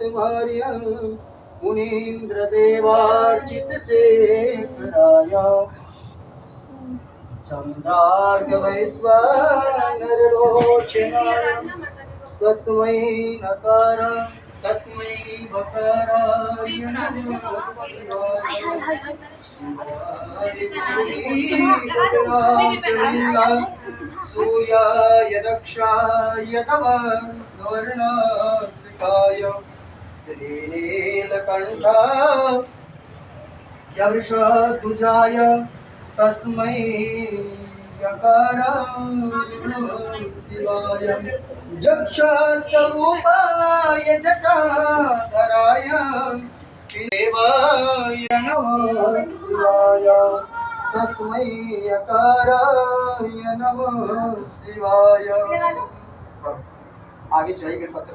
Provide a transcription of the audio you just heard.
तुम्हार्य मुनीन्द्र देवार्चित शेखराय चन्द्रार्कवैश्वानरलोचनाय तस्मै नकार तस्मै बकाराय नमः शिवाय सूर्याय दक्षाय नमः वर्णासिकाय श्रीनीलकण्ठाय वृषध्वजाय तस्मै यकाराय नमः शिवाय यक्षस्वरूपाय जटाधराय देवाय नमः शिवाय तस्मै यकाराय नमः शिवाय। आगे चलिए गणपति।